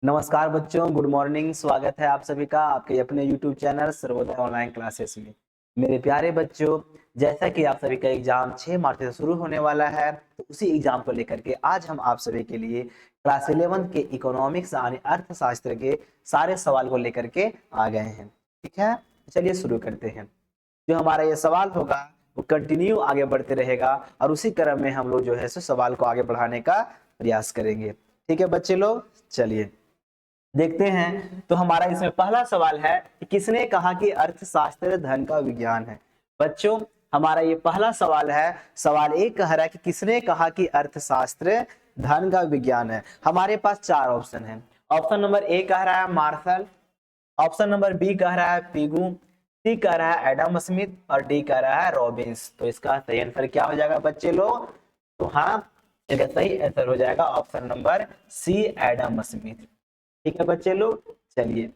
नमस्कार बच्चों, good morning. स्वागत है आप सभी का आपके अपने YouTube channel Sarvodaya online classes में। मेरे प्यारे बच्चों, जैसा कि आप सभी का एग्जाम 6 मार्च से शुरू होने वाला है, तो उसी एग्जाम को लेकर के आज हम आप सभी के लिए क्लास 11 के इकोनॉमिक्स यानी अर्थशास्त्र के सारे सवाल को लेकर के आ गए हैं। ठीक है, चलिए शुरू करते हैं। जो हमारा ये सवाल होगा वो कंटिन्यू आगे बढ़ते रहेगा और उसी क्रम में हम लोग जो है सो सवाल को आगे बढ़ाने का प्रयास करेंगे। ठीक है बच्चे लोग, चलिए देखते हैं। तो हमारा इसमें पहला सवाल है कि किसने कहा कि अर्थशास्त्र धन का विज्ञान है। बच्चों, हमारा ये पहला सवाल है। सवाल एक कह रहा है कि किसने कहा कि अर्थशास्त्र धन का विज्ञान है। हमारे पास चार ऑप्शन है। ऑप्शन नंबर ए कह रहा है मार्शल, ऑप्शन नंबर बी कह रहा है पिगू, सी कह रहा है एडम स्मिथ और डी कह रहा है रॉबिन्स। तो इसका सही आंसर क्या हो जाएगा बच्चे लोग? तो हाँ, इसका सही आंसर हो जाएगा option number C, Adam Smith. ठीक है बच्चे लोग, चलिए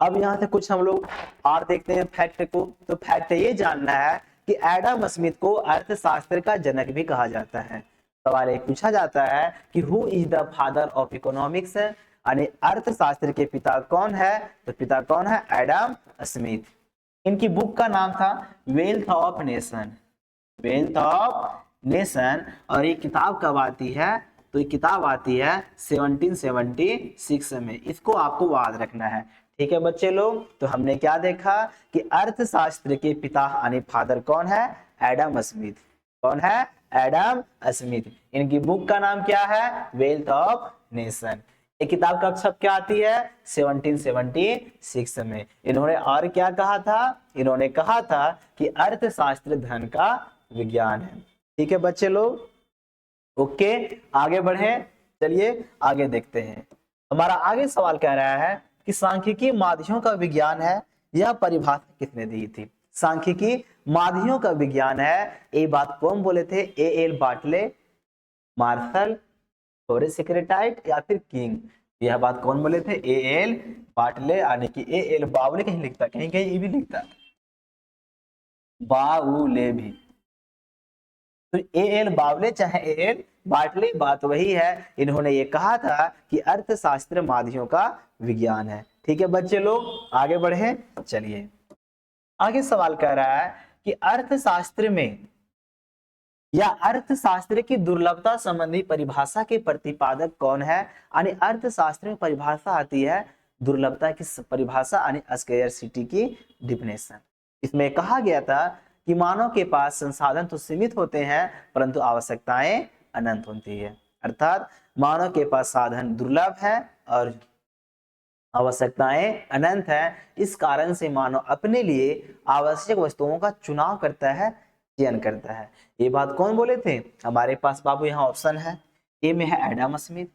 अब यहाँ से कुछ हम लोग और देखते हैं फैक्ट को। तो फैक्ट ये जानना है कि एडम स्मिथ को अर्थशास्त्र का जनक भी कहा जाता है। सवाल एक पूछा जाता है कि who is the father of economics, यानी अर्थशास्त्र के पिता कौन है। तो पिता कौन है? Adam Smith. इनकी बुक का नाम था wealth of nation, wealth of nation. और ये किताब कब आती है? तो ये किताब आती है 1776 में। इसको आपको याद रखना है। ठीक है बच्चे लोग, तो हमने क्या देखा कि अर्थशास्त्र के पिता यानी फादर कौन है? Adam Smith. कौन है? Adam Smith. इनकी बुक का नाम क्या है? Wealth of nation. ये किताब कब छप के आती है? 1776 में। इन्होंने और क्या कहा था? इन्होंने कहा था कि अर्थशास्त्र धन का विज्ञान है। ठीक है बच्चे लोग, ओके आगे बढ़े। चलिए आगे देखते हैं। हमारा आगे सवाल कह रहा है कि सांख्यिकी माध्ययों का विज्ञान है। यह परिभाषा किसने दी थी? सांख्यिकी माध्ययों का विज्ञान है, ये बात कौन बोले थे? A.L. बाटले, मार्शल, सेक्रेटाइट या फिर किंग। यह बात कौन बोले थे? A.L. बाटले, यानी कि A.L. बावले कहीं लिखता, कहीं कहीं ये भी लिखता बाउले भी। तो A.L. बावले चाहे A.L. बाटले, बात वही है। इन्होंने ये कहा था कि अर्थशास्त्र माध्ययों का विज्ञान है। ठीक है बच्चे लोग, आगे बढ़े। चलिए आगे सवाल कह रहा है कि अर्थशास्त्र में या अर्थशास्त्र की दुर्लभता संबंधी परिभाषा के प्रतिपादक कौन है? यानी अर्थशास्त्र में परिभाषा आती है दुर्लभता की परिभाषा, यानी स्केयरसिटी की डिफिनेशन। इसमें कहा गया था कि मानव के पास संसाधन तो सीमित होते हैं परंतु आवश्यकताएं अनंत होती है। अर्थात मानव के पास साधन दुर्लभ है और आवश्यकताएं अनंत है। इस कारण से मानव अपने लिए आवश्यक वस्तुओं का चुनाव करता है, चयन करता है। ये बात कौन बोले थे? हमारे पास बाबू यहाँ ऑप्शन है। ए में है एडम स्मिथ,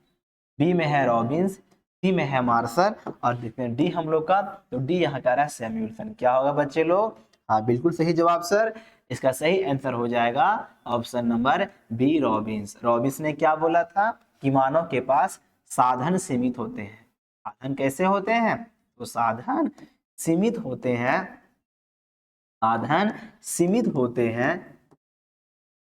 बी में है रॉबिन्स, सी में है मार्शल और देखते हैं डी हम लोग का। तो डी यहाँ कह रहा है सैमुअल्सन। क्या होगा बच्चे लोग? हाँ बिल्कुल सही जवाब सर। इसका सही आंसर हो जाएगा option number B, Robbins. Robbins ने क्या बोला था कि मानव के पास साधन सीमित होते हैं। साधन कैसे होते हैं? तो साधन सीमित होते हैं, साधन सीमित होते हैं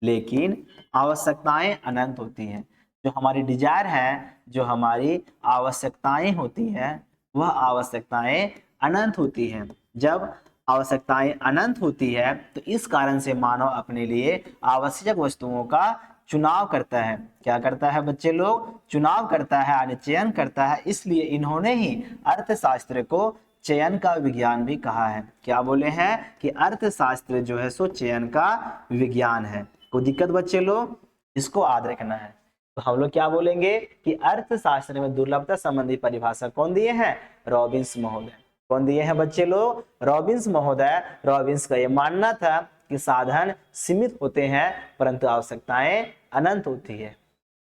लेकिन आवश्यकताएं अनंत होती हैं। जो हमारी डिजायर है, जो हमारी आवश्यकताएं होती हैं, वह आवश्यकताएं अनंत होती हैं। जब आवश्यकताएं अनंत होती है तो इस कारण से मानव अपने लिए आवश्यक वस्तुओं का चुनाव करता है। क्या करता है बच्चे लोग? चुनाव करता है, यानी चयन करता है। इसलिए इन्होंने ही अर्थशास्त्र को चयन का विज्ञान भी कहा है। क्या बोले हैं कि अर्थशास्त्र जो है सो चयन का विज्ञान है। कोई दिक्कत बच्चे लोग? इसको याद रखना है। तो हम लोग क्या बोलेंगे कि अर्थशास्त्र में दुर्लभता संबंधी परिभाषा कौन दिए हैं? रॉबिन्स महोदय। कौन दिए हैं बच्चे लोग? रॉबिन्स महोदय। रॉबिन्स का यह मानना था कि साधन सीमित होते हैं परंतु आवश्यकताएं अनंत होती है।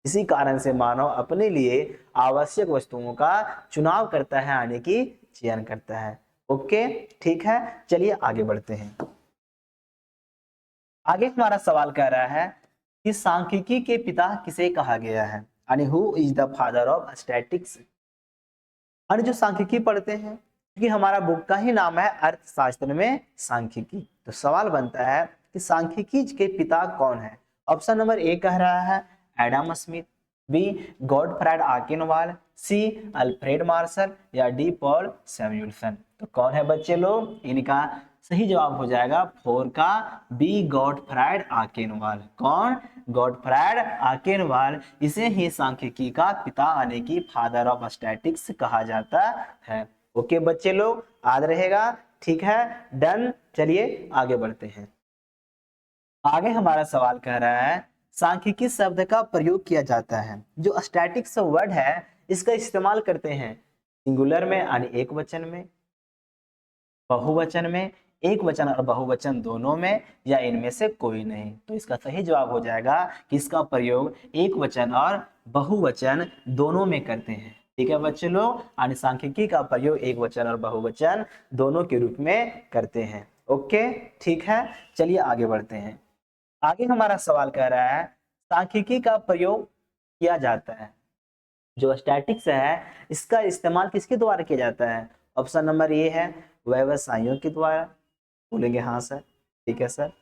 इसी कारण से मानव अपने लिए आवश्यक वस्तुओं का चुनाव करता है, यानी कि चयन करता है। ओके ठीक है, चलिए आगे बढ़ते हैं। आगे हमारा सवाल कह रहा है कि सांख्यिकी के पिता किसे कहा गया है, यानी who is the father of statics. और जो सांख्यिकी पढ़ते हैं, क्योंकि हमारा बुक का ही नाम है अर्थशास्त्र में सांख्यिकी, तो सवाल बनता है कि सांख्यिकी के पिता कौन है। ऑप्शन नंबर ए कह रहा है एडम स्मिथ, बी गॉडफ्राइड आकेनवाल, सी अल्फ्रेड मार्शल या डी पॉल सैमुअल्सन। तो कौन है बच्चे लोग? इनका सही जवाब हो जाएगा 4 का बी गॉडफ्राइड आकेनवाल। कौन? Gottfried Achenwall. इसे ही सांख्यिकी का पिता यानी कि फादर ऑफ स्टैटिक्स कहा जाता है। ओके बच्चे लोग, याद रहेगा। ठीक है, डन। चलिए आगे बढ़ते हैं। आगे हमारा सवाल कह रहा है सांख्यिकी शब्द का प्रयोग किया जाता है। जो स्टैटिक्स वर्ड है इसका इस्तेमाल करते हैं सिंगुलर में यानी एक वचन में, बहुवचन में, एक वचन और बहुवचन दोनों में, या इनमें से कोई नहीं। तो इसका सही जवाब हो जाएगा कि इसका प्रयोग एक वचन और बहुवचन दोनों में करते हैं। ठीक है बच्चे लोग, यानी सांख्यिकी का प्रयोग एक वचन और बहुवचन दोनों के रूप में करते हैं। ओके ठीक है, चलिए आगे बढ़ते हैं। आगे हमारा सवाल कह रहा है सांख्यिकी का प्रयोग किया जाता है, जो स्टैटिक्स है इसका इस्तेमाल किसके द्वारा किया जाता है? ऑप्शन नंबर ए है व्यवसायियों के द्वारा। बोलेंगे हाँ सर, ठीक है सर।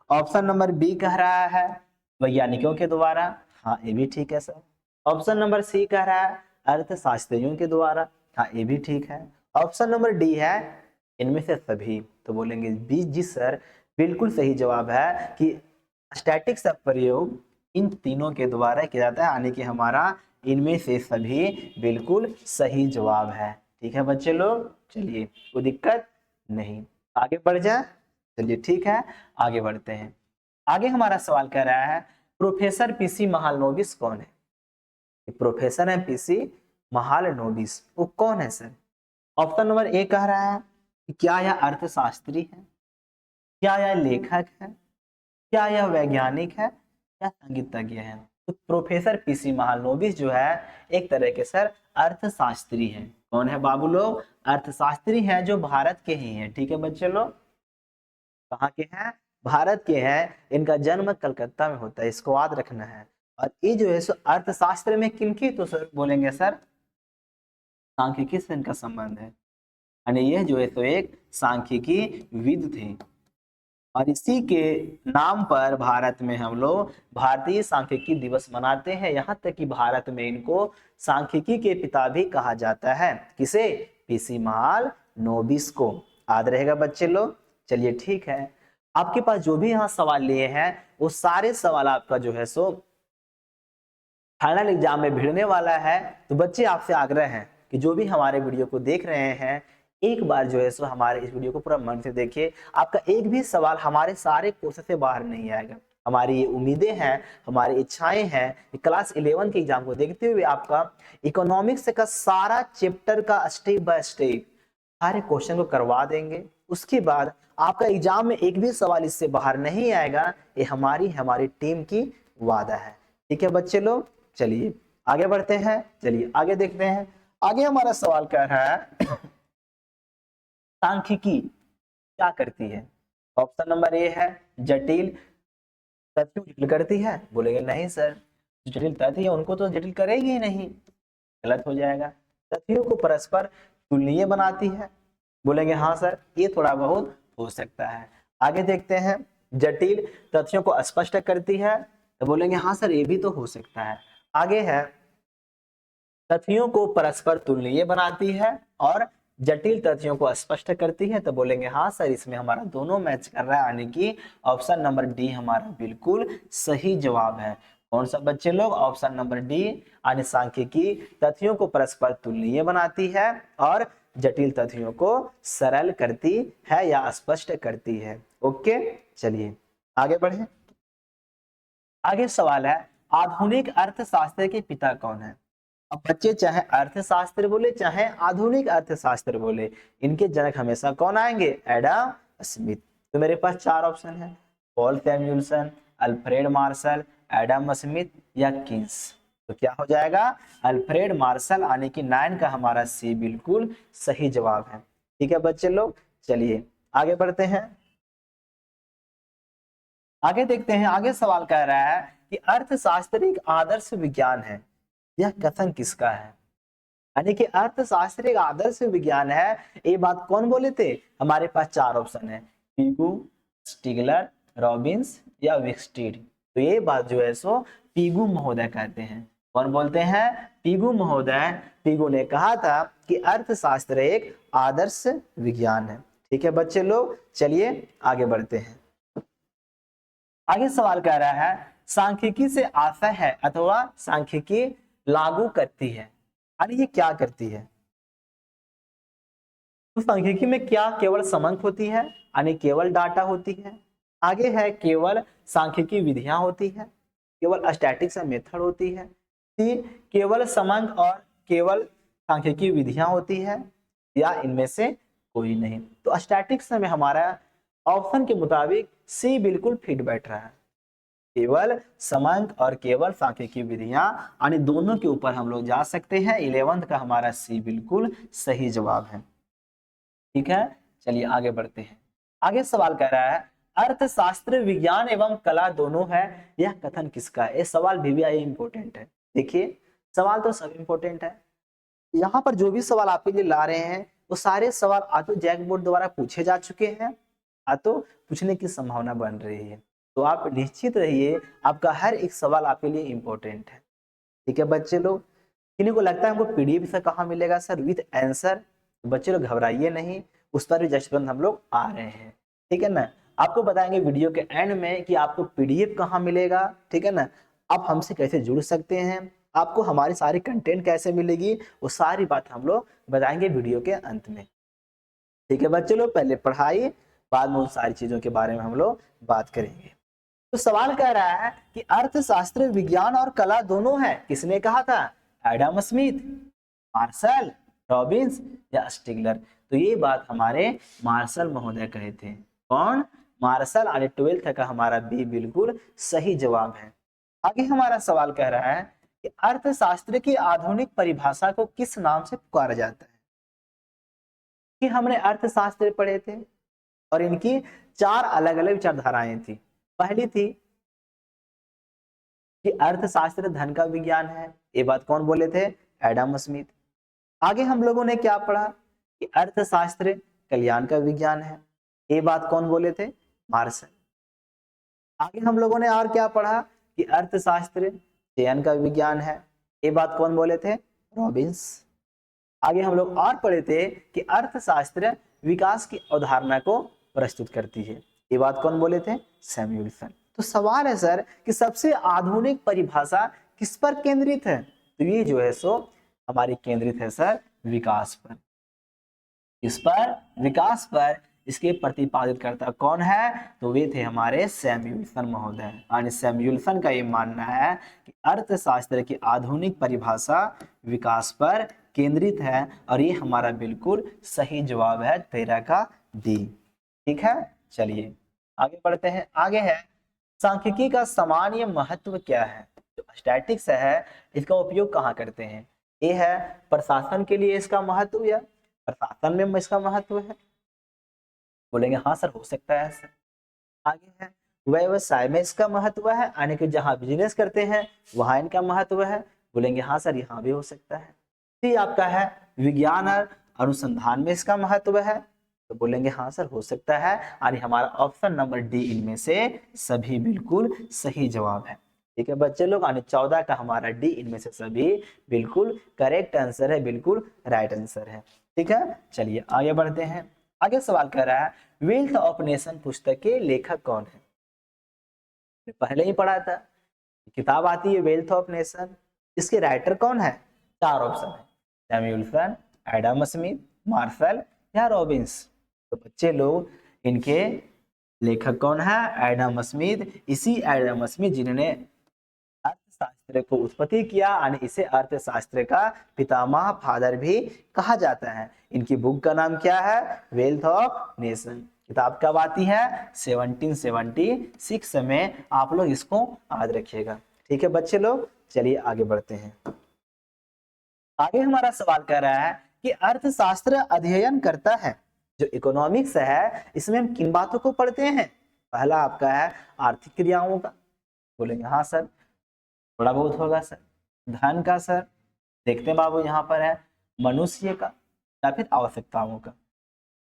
ऑप्शन नंबर बी कह रहा है वैज्ञानिकों के द्वारा। हाँ ये भी ठीक है सर। ऑप्शन नंबर सी कह रहा है अर्थशास्त्रियों के द्वारा। हाँ ये भी ठीक है। ऑप्शन नंबर डी है इनमें से सभी। तो बोलेंगे बी जी सर, बिल्कुल सही जवाब है कि स्टैटिक्स का प्रयोग इन तीनों के द्वारा किया जाता है, यानी कि हमारा इनमें से सभी बिल्कुल सही जवाब है। ठीक है बच्चे लोग, चलिए कोई दिक्कत नहीं, आगे बढ़ जाए। चलिए ठीक है, आगे बढ़ते हैं। आगे हमारा सवाल कह रहा है प्रोफेसर पीसी महालनोबिस कौन है? प्रोफेसर है पीसी महालनोबिस, वो कौन है सर? ऑप्शन नंबर ए कह रहा है कि क्या यह अर्थशास्त्री है, क्या यह लेखक है, क्या यह वैज्ञानिक है, या संगीतज्ञ है? तो प्रोफेसर पीसी महालनोबिस जो है एक तरह के सर अर्थशास्त्री हैं। कौन है बाबू लोग? अर्थशास्त्री हैं जो भारत के ही हैं। ठीक है बच्चे लोग, कहाँ के हैं? भारत के हैं। इनका जन्म कलकत्ता में होता है, इसको याद रखना है। और ये जो है सो अर्थशास्त्र में किनकी, तो सर बोलेंगे सर सांख्यिकी से इनका संबंध है, यानी ये जो है तो एक सांख्यिकी विद थे। और इसी के नाम पर भारत में हम लोग भारतीय सांख्यिकी दिवस मनाते हैं। यहाँ तक कि भारत में इनको सांख्यिकी के पिता भी कहा जाता है। किसे? पीसी महालनोबिस को। याद रहेगा बच्चे लोग। चलिए ठीक है, आपके पास जो भी यहाँ सवाल लिए हैं वो सारे सवाल आपका जो है सो फाइनल एग्जाम में भिड़ने वाला है। तो बच्चे आपसे आग्रह है कि जो भी हमारे वीडियो को देख रहे हैं एक बार जो है सो हमारे इस वीडियो को पूरा मन से देखिए। आपका एक भी सवाल हमारे सारे कोर्स से बाहर नहीं आएगा। हमारी ये उम्मीदें हैं, हमारी इच्छाएं हैं कि क्लास 11 के एग्जाम को देखते हुए आपका इकोनॉमिक्स का सारा चैप्टर का स्टेप बाय स्टेप सारे क्वेश्चन को करवा देंगे। उसके बाद आपका एग्जाम में एक भी सवाल इससे बाहर नहीं आएगा। ये हमारी टीम की वादा है। ठीक है बच्चे लोग, चलिए आगे बढ़ते हैं। चलिए आगे देखते हैं। आगे हमारा सवाल कह रहा है सांख्यिकी क्या करती है? ऑप्शन नंबर ए है जटिल तथ्यों जटिल करती है। बोलेंगे नहीं सर, जो जटिल तथ्य है उनको तो जटिल करेगी ही नहीं, गलत हो जाएगा। तथ्यों को परस्पर तुलनीय बनाती है। बोलेंगे हाँ सर, ये थोड़ा बहुत हो सकता है। आगे देखते हैं, जटिल तथ्यों को स्पष्ट करती है। तो बोलेंगे हाँ सर, ये भी तो हो सकता है। आगे है तथ्यों को परस्पर तुलनीय बनाती है और जटिल तथ्यों को स्पष्ट करती है। तो बोलेंगे हाँ सर, इसमें हमारा दोनों मैच कर रहा है, यानी कि ऑप्शन नंबर डी हमारा बिल्कुल सही जवाब है। कौन सा बच्चे लोग? ऑप्शन नंबर डी, यानी सांख्यिकी तथ्यों को परस्पर तुलनीय बनाती है और जटिल तथ्यों को सरल करती है या स्पष्ट करती है। ओके चलिए आगे बढ़े। आगे सवाल है आधुनिक अर्थशास्त्र के पिता कौन है? अब बच्चे चाहे अर्थशास्त्र बोले चाहे आधुनिक अर्थशास्त्र बोले, इनके जनक हमेशा कौन आएंगे? Adam Smith. तो मेरे पास चार ऑप्शन है, Paul Samuelson, Alfred Marshall, Adam Smith या किन्स। तो क्या हो जाएगा? अल्फ्रेड मार्शल, यानी कि 9 का हमारा सी बिल्कुल सही जवाब है। ठीक है बच्चे लोग, चलिए आगे बढ़ते हैं। आगे देखते हैं। आगे सवाल कह रहा है कि अर्थशास्त्र एक आदर्श विज्ञान है, यह कथन किसका है? यानी कि अर्थशास्त्र एक आदर्श विज्ञान है, ये बात कौन बोले थे? हमारे पास चार ऑप्शन है, पीगू, स्टिगलर, रॉबिन्स या विक्सटीड। तो ये बात जो है सो पीगू महोदय कहते हैं। कौन बोलते हैं? पीगू महोदय। पीगू ने कहा था कि अर्थशास्त्र एक आदर्श विज्ञान है। ठीक है बच्चे लोग, चलिए आगे बढ़ते हैं। आगे सवाल कह रहा है सांख्यिकी से आशय है अथवा सांख्यिकी लागू करती है। अरे ये क्या करती है? तो सांख्यिकी में क्या केवल समंक होती है, यानी केवल डाटा होती है? आगे है केवल सांख्यिकी विधियां होती है, केवल स्टैटिक्स मेथड होती है, सी केवल समंक और केवल सांख्यिकी विधियां होती है, या इनमें से कोई नहीं। तो स्टैटिक्स में हमारा ऑप्शन के मुताबिक सी बिल्कुल फिट बैठ रहा है। केवल समंक और केवल सांख्यिकी विधियां, यानी दोनों के ऊपर हम लोग जा सकते हैं। 11th का हमारा सी बिल्कुल सही जवाब है। ठीक है, चलिए आगे बढ़ते हैं। आगे सवाल कह रहा है अर्थशास्त्र विज्ञान एवं कला दोनों है, यह कथन किसका है? ये सवाल भी इंपॉर्टेंट है। देखिए सवाल तो सब इंपॉर्टेंट है। यहाँ पर जो भी सवाल आपके लिए ला रहे हैं वो सारे सवाल आ तो जैक बोर्ड द्वारा पूछे जा चुके हैं, आ तो पूछने की संभावना बन रही है। तो आप निश्चित रहिए, आपका हर एक सवाल आपके लिए इंपॉर्टेंट है। ठीक है बच्चे लोग, किन्हीं को लगता है हमको पीडीएफ से कहाँ मिलेगा सर विद आंसर? बच्चे लोग घबराइए नहीं, उस पर भी जस्ट तुरंत हम लोग आ रहे हैं। ठीक है ना, आपको बताएंगे वीडियो के एंड में कि आपको पीडीएफ कहाँ मिलेगा। ठीक है ना, आप हमसे कैसे जुड़ सकते हैं, आपको हमारी सारी कंटेंट कैसे मिलेगी, वो सारी बात हम लोग बताएंगे वीडियो के अंत में। ठीक है बच्चे लोग, पहले पढ़ाई, बाद में उन सारी चीजों के बारे में हम लोग बात करेंगे। तो सवाल कह रहा है कि अर्थशास्त्र विज्ञान और कला दोनों है, किसने कहा था? एडम स्मिथ, मार्शल, रॉबिन्स या स्टिगलर? तो ये बात हमारे मार्शल महोदय कहे थे। कौन? मार्शल। और 12th का हमारा बी बिल्कुल सही जवाब है। आगे हमारा सवाल कह रहा है कि अर्थशास्त्र की आधुनिक परिभाषा को किस नाम से पुकारा जाता है? कि हमने अर्थशास्त्र पढ़े थे और इनकी 4 अलग अलग विचारधाराएं थी। पहली थी कि अर्थशास्त्र धन का विज्ञान है, ये बात कौन बोले थे? Adam Smith. आगे हम लोगों ने क्या पढ़ा कि अर्थशास्त्र कल्याण का विज्ञान है, ये बात कौन बोले थे? मार्शल। आगे हम लोगों ने और क्या पढ़ा कि अर्थशास्त्र चयन का विज्ञान है, ये बात कौन बोले थे? रॉबिन्स। आगे हम लोग और पढ़े थे कि अर्थशास्त्र विकास की अवधारणा को प्रस्तुत करती है, ये बात कौन बोले थे? सैमुअल्सन। तो सवाल है सर कि सबसे आधुनिक परिभाषा किस पर केंद्रित है? तो ये जो है सो हमारी केंद्रित है सर विकास पर। इस पर, विकास पर। इसके प्रतिपादित करता कौन है? तो वे थे हमारे सैमुअल्सन महोदय। और सैमुअल्सन का ये मानना है कि अर्थशास्त्र की आधुनिक परिभाषा विकास पर केंद्रित है, और ये हमारा बिल्कुल सही जवाब है 13 का डी। ठीक है, चलिए आगे बढ़ते हैं। आगे है सांख्यिकी का सामान्य महत्व क्या है? जो स्टैटिक्स है इसका उपयोग कहाँ करते हैं? ये है प्रशासन के लिए इसका महत्व, या प्रशासन में इसका महत्व है? बोलेंगे हाँ सर हो सकता है सर। आगे है व्यवसाय में इसका महत्व है, यानी कि जहाँ बिजनेस करते हैं वहां इनका महत्व है? बोलेंगे हाँ सर यहाँ भी हो सकता है। ये आपका है विज्ञान और अनुसंधान में इसका महत्व है, तो बोलेंगे हाँ सर हो सकता है। यानी हमारा ऑप्शन नंबर डी इनमें से सभी बिल्कुल सही जवाब है। ठीक है बच्चे लोग, यानी 14 का हमारा डी इनमें से सभी बिल्कुल करेक्ट आंसर है, बिल्कुल राइट आंसर है। ठीक है, चलिए आगे बढ़ते हैं। आगे सवाल कर रहा है वेल्थ ऑफ नेशन पुस्तक के लेखक कौन है? पहले ही पढ़ा था, किताब आती है वेल्थ ऑफ नेशन, इसके राइटर कौन है? 4 ऑप्शन है, सैमुअल्सन, एडम स्मिथ, मार्शल या रॉबिन्स। तो बच्चे लोग इनके लेखक कौन है? Adam Smith. इसी एडम स्मिथ जिन्होंने अर्थशास्त्र को उत्पत्ति किया, यानी इसे अर्थशास्त्र का पितामह फादर भी कहा जाता है। इनकी बुक का नाम क्या है? Wealth of nation. किताब कब आती है? 1776 में। आप लोग इसको याद रखिएगा। ठीक है बच्चे लोग, चलिए आगे बढ़ते हैं। आगे हमारा सवाल कर रहा है कि अर्थशास्त्र अध्ययन करता है, जो इकोनॉमिक्स है इसमें हम किन बातों को पढ़ते हैं? पहला आपका है आर्थिक क्रियाओं का, बोलेंगे हाँ सर थोड़ा बहुत होगा सर। धन का सर, देखते हैं बाबू यहाँ पर है मनुष्य का, या फिर आवश्यकताओं का।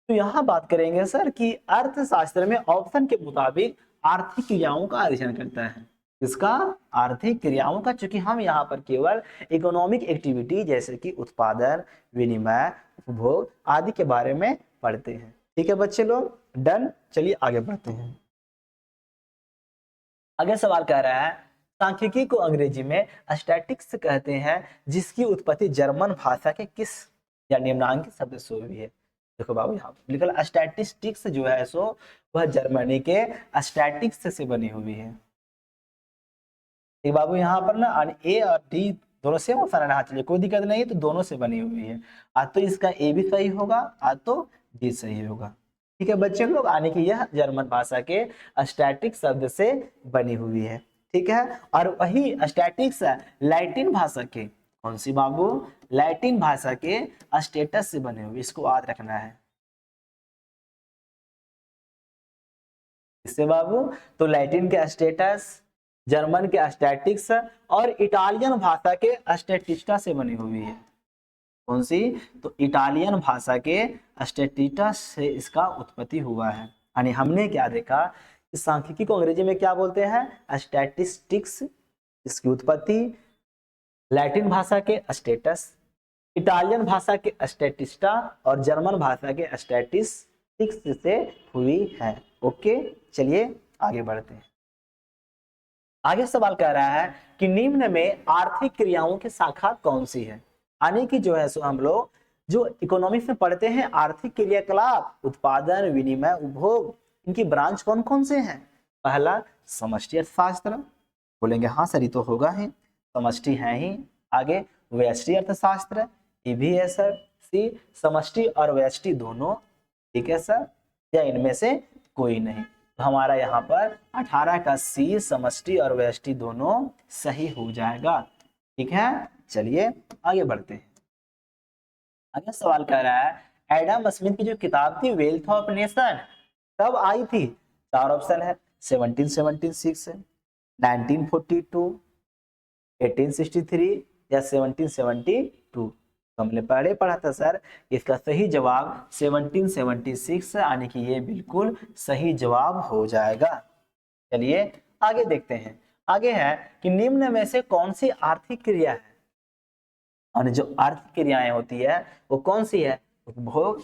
तो यहाँ बात करेंगे सर कि अर्थशास्त्र में ऑप्शन के मुताबिक आर्थिक क्रियाओं का अध्ययन करता है। इसका आर्थिक क्रियाओं का, चूंकि हम यहाँ पर केवल इकोनॉमिक एक्टिविटी जैसे कि उत्पादन, विनिमय, उपभोग आदि के बारे में पढ़ते हैं। ठीक है बच्चे लोग, डन। चलिए आगे बढ़ते हैं। अगला सवाल कह रहा है सांख्यिकी को अंग्रेजी में स्टैटिक्स कहते हैं, जिसकी उत्पत्ति जर्मन भाषा के किस या निम्नांकित शब्द से हुई है। देखो बाबू यहाँ लिखा स्टैटिस्टिक्स जो है सो वह जर्मनी के स्टैटिक्स से बनी हुई है। बाबू यहाँ पर ना ए और डी दोनों सेम ऑप्शन रहना चाहिए, कोई दिक्कत नहीं, तो दोनों से बनी हुई है। आज तो इसका ए भी सही होगा, आज तो डी सही होगा। ठीक है बच्चे लोग, आने की यह जर्मन भाषा के स्टैटिक शब्द से बनी हुई है। ठीक है, और वही स्टैटिक्स लैटिन भाषा के, कौन सी बाबू, लैटिन भाषा के स्टेटस से बने हुए, इसको याद रखना है। इससे बाबू तो लैटिन के स्टेटस, जर्मन के स्टैटिक्स और इटालियन भाषा के स्टैटिस्टा से बनी हुई है। कौन सी, तो इटालियन भाषा के स्टैटिस्टा से इसका उत्पत्ति हुआ है। यानी हमने क्या देखा, इस सांख्यिकी को अंग्रेजी में क्या बोलते हैं, स्टैटिस्टिक्स, इसकी उत्पत्ति लैटिन भाषा के स्टेटस, इटालियन भाषा के स्टैटिस्टा और जर्मन भाषा के स्टैटिस्टिक्स से हुई है। ओके, चलिए आगे बढ़ते हैं। आगे सवाल कह रहा है कि निम्न में आर्थिक क्रियाओं की शाखा कौन सी है। यानी कि जो है सो हम लोग जो इकोनॉमिक्स में पढ़ते हैं आर्थिक क्रियाकलाप, उत्पादन, विनिमय, उपभोग, इनकी ब्रांच कौन कौन से हैं। पहला समष्टि अर्थशास्त्र, बोलेंगे हाँ सर ये तो होगा ही, समष्टि है ही। आगे व्यष्टि अर्थशास्त्र, ये भी है सर। सी समष्टि और व्यष्टि दोनों, ठीक है सर, या इनमें से कोई नहीं। तो हमारा यहाँ पर 18 का सी समष्टि और व्यष्टि दोनों सही हो जाएगा। ठीक है, चलिए आगे बढ़ते हैं। अगला सवाल कह रहा है एडम स्मिथ की जो किताब थी वेल्थ ऑफ नेशन कब आई थी। चार ऑप्शन है, 1776, 1942, 1863 या 1772। तो हमने पहले पढ़ा था सर, इसका सही जवाब 1776 यानी कि ये बिल्कुल सही जवाब हो जाएगा। चलिए आगे देखते हैं। आगे है कि निम्न में से कौन सी आर्थिक क्रिया है, और जो आर्थिक क्रियाएं होती है वो कौन सी है, उपभोग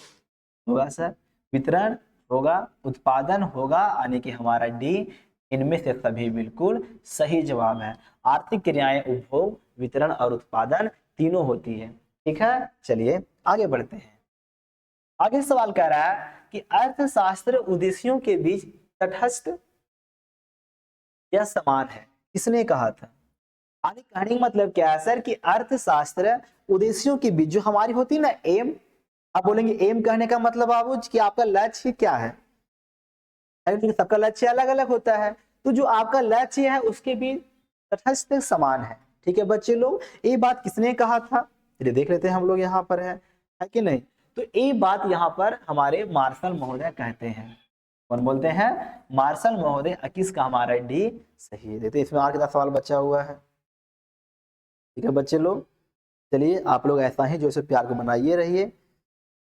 होगा सर, वितरण होगा, उत्पादन होगा, यानी कि हमारा डी। इनमें से सभी बिल्कुल सही जवाब है। आर्थिक क्रियाएं उपभोग, वितरण और उत्पादन तीनों होती है। ठीक है, चलिए आगे बढ़ते हैं। आगे सवाल कह रहा है कि अर्थशास्त्र उद्देश्यों के बीच तटस्थ या समान है, किसने कहा था। आगे कहने का मतलब क्या है सर कि अर्थशास्त्र उद्देश्यों के बीच जो हमारी होती है ना एम, आप बोलेंगे एम कहने का मतलब बाबू कि आपका लक्ष्य क्या है, सबका लक्ष्य अलग अलग होता है, तो जो आपका लक्ष्य है उसके बीच तटस्थ समान है। ठीक है बच्चे लोग, ये बात किसने कहा था, चलिए देख लेते हैं हम लोग, यहाँ पर है कि नहीं। तो ये बात यहाँ पर हमारे मार्शल महोदय कहते हैं। कौन बोलते हैं, मार्शल महोदय। 21 का हमारा डी सही है। देखते इसमें और कितना सवाल बचा हुआ है। ठीक है बच्चे लोग, चलिए आप लोग ऐसा ही जो इसे प्यार को बनाइए रहिए।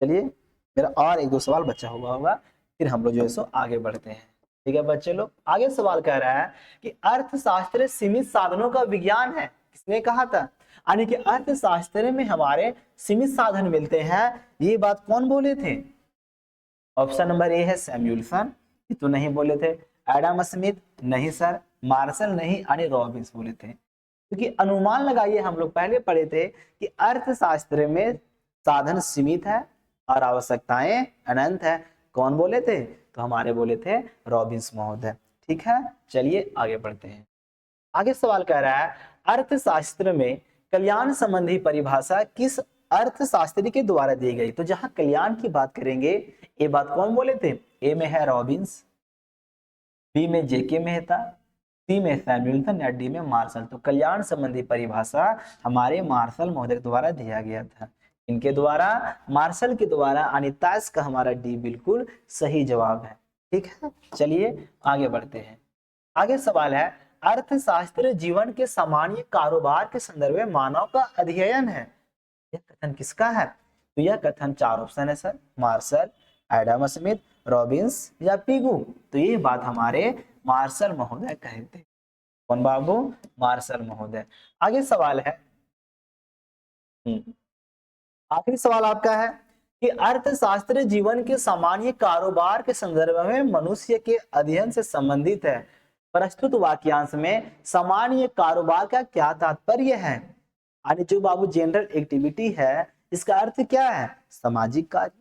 चलिए मेरा और एक दो सवाल बचा हुआ होगा, फिर हम लोग जो है सो आगे बढ़ते हैं। ठीक है बच्चे लोग, आगे सवाल कह रहा है कि अर्थशास्त्र सीमित साधनों का विज्ञान है, किसने कहा था। यानी कि अर्थशास्त्र में हमारे सीमित साधन मिलते हैं, ये बात कौन बोले थे। ऑप्शन नंबर ए है सैमुअलसन, ये तो नहीं बोले थे। एडम स्मिथ नहीं सर, मार्शल नहीं, यानी रॉबिन्स बोले थे। क्योंकि अनुमान लगाइए, हम लोग पहले पढ़े थे कि अर्थशास्त्र में साधन सीमित है और आवश्यकताएं अनंत है। कौन बोले थे, तो हमारे बोले थे रॉबिन्स महोदय। ठीक है, चलिए आगे बढ़ते हैं। आगे सवाल कह रहा है अर्थशास्त्र में कल्याण संबंधी परिभाषा किस अर्थशास्त्री के द्वारा दी गई। तो जहां कल्याण की बात करेंगे, ये बात कौन बोले थे, ए में है रॉबिन्स, बी में जेके मेहता, सी में सैमुअलसन या डी में मार्शल। तो कल्याण संबंधी परिभाषा हमारे मार्शल महोदय द्वारा दिया गया था। इनके द्वारा, मार्शल के द्वारा, अनितास का हमारा डी बिल्कुल सही जवाब है। ठीक है, चलिए आगे बढ़ते हैं। आगे सवाल है अर्थशास्त्र जीवन के सामान्य कारोबार के संदर्भ में मानव का अध्ययन है, यह कथन किसका है। तो यह कथन चार ऑप्शन है sir, Marshall, Adam Smith, Robbins या पिगू। तो ये बात हमारे मार्शल महोदय कहे थे। कौन बाबू? मार्शल महोदय। आगे सवाल है, आखिरी सवाल आपका है कि अर्थशास्त्र जीवन के सामान्य कारोबार के संदर्भ में मनुष्य के अध्ययन से संबंधित है। प्रस्तुत वाक्यांश में सामान्य कारोबार का क्या तात्पर्य है? यानी जो बाबू जनरल एक्टिविटी है, इसका अर्थ क्या है? सामाजिक कार्य,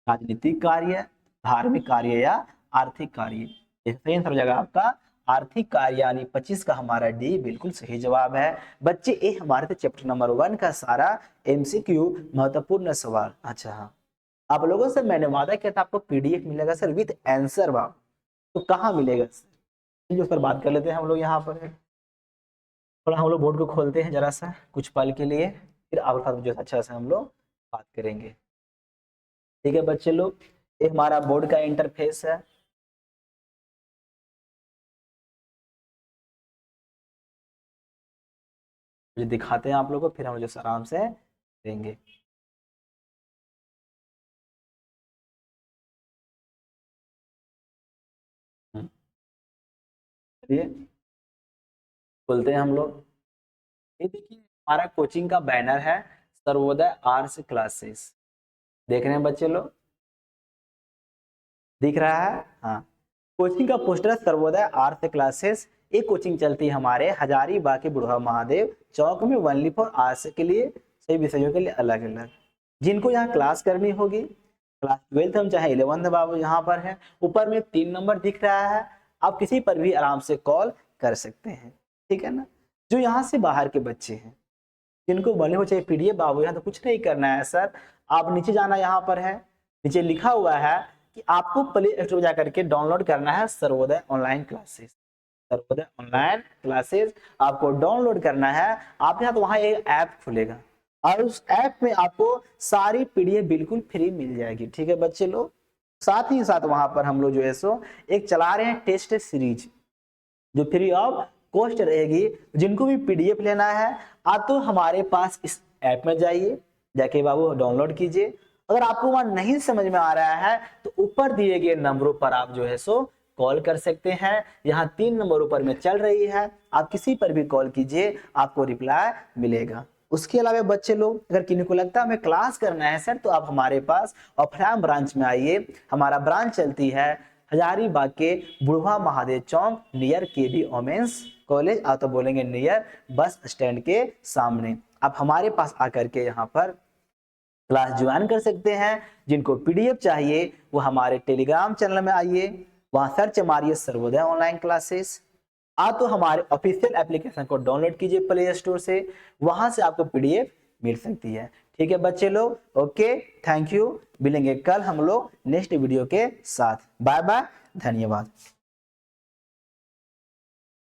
राजनीतिक कार्य, धार्मिक कार्य या आर्थिक कार्य। सही आंसर हो जाएगा आपका आर्थिक कार्य, यानी 25 का हमारा डी बिल्कुल सही जवाब है। बच्चे ये हमारे थे चैप्टर नंबर 1 का सारा एमसीक्यू महत्वपूर्ण सवाल। अच्छा हाँ, आप लोगों से मैंने वादा किया था आपको पीडीएफ मिलेगा सर विद आंसर बाब, तो कहाँ मिलेगा सर? उस पर बात कर लेते हैं हम लोग। यहाँ पर थोड़ा हम लोग बोर्ड को खोलते हैं जरा सा कुछ पल के लिए, फिर आपके साथ जो अच्छा से हम लोग बात करेंगे। ठीक है बच्चे लोग, ये हमारा बोर्ड का इंटरफेस है। मुझे दिखाते हैं आप लोगों को, फिर हम जो आराम से देंगे। चलिए खोलते हैं हम लोग। ये देखिए हमारा कोचिंग का बैनर है, सर्वोदय आर्ट्स क्लासेस। देख रहे हैं बच्चे लोग, दिख रहा है? हाँ, कोचिंग का पोस्टर सर्वोदय आर्ट्स क्लासेस। ये कोचिंग चलती है हमारे हजारीबाग के बुढ़वा महादेव चौक में, ओनली फॉर आर्ट्स के लिए, सभी विषयों के लिए अलग अलग। जिनको यहाँ क्लास करनी होगी, क्लास 12th हम चाहे 11th बाबू यहाँ पर है, ऊपर में 3 नंबर दिख रहा है, आप किसी पर भी आराम से कॉल कर सकते हैं। ठीक है ना? जो यहाँ से बाहर के बच्चे हैं, जिनको बने हो चाहे पीडीएफ बाबू, यहाँ तो कुछ नहीं करना है सर, आप नीचे जाना, यहाँ पर है नीचे लिखा हुआ है कि आपको प्ले स्टोर जाकर के डाउनलोड करना है Sarvodaya online classes. Sarvodaya online classes आपको डाउनलोड करना है। आप यहाँ तो वहाँ एक ऐप खुलेगा और उस ऐप में आपको सारी पीडीएफ बिल्कुल फ्री मिल जाएगी। ठीक है बच्चे लोग, साथ ही साथ वहां पर हम लोग जो है सो एक चला रहे हैं टेस्ट सीरीज, जो फ्री ऑफ कॉस्ट रहेगी। जिनको भी पीडीएफ लेना है आप तो हमारे पास इस ऐप में जाइए, जाके बाबू डाउनलोड कीजिए। अगर आपको वहां नहीं समझ में आ रहा है तो ऊपर दिए गए नंबरों पर आप जो है सो कॉल कर सकते हैं। यहाँ 3 नंबर ऊपर में चल रही है, आप किसी पर भी कॉल कीजिए, आपको रिप्लाई मिलेगा। उसके अलावा बच्चे लोग अगर किन्हीं को लगता है हमें क्लास करना है सर, तो आप हमारे पास ऑफलाइन ब्रांच में आइए। हमारा ब्रांच चलती है हजारीबाग के बुढ़वा महादेव चौक नियर केबी वोमेंस कॉलेज, आप तो बोलेंगे नियर बस स्टैंड के सामने। आप हमारे पास आकर के यहाँ पर क्लास ज्वाइन कर सकते हैं। जिनको पीडीएफ चाहिए वो हमारे टेलीग्राम चैनल में आइए, वहां सर्च मारिए सर्वोदय ऑनलाइन क्लासेस। आप तो हमारे ऑफिशियल एप्लीकेशन को डाउनलोड कीजिए प्ले स्टोर से, वहां से आपको पीडीएफ मिल सकती है। ठीक है बच्चे लोग, ओके, थैंक यू। मिलेंगे कल हम लोग नेक्स्ट वीडियो के साथ। बाय बाय, धन्यवाद।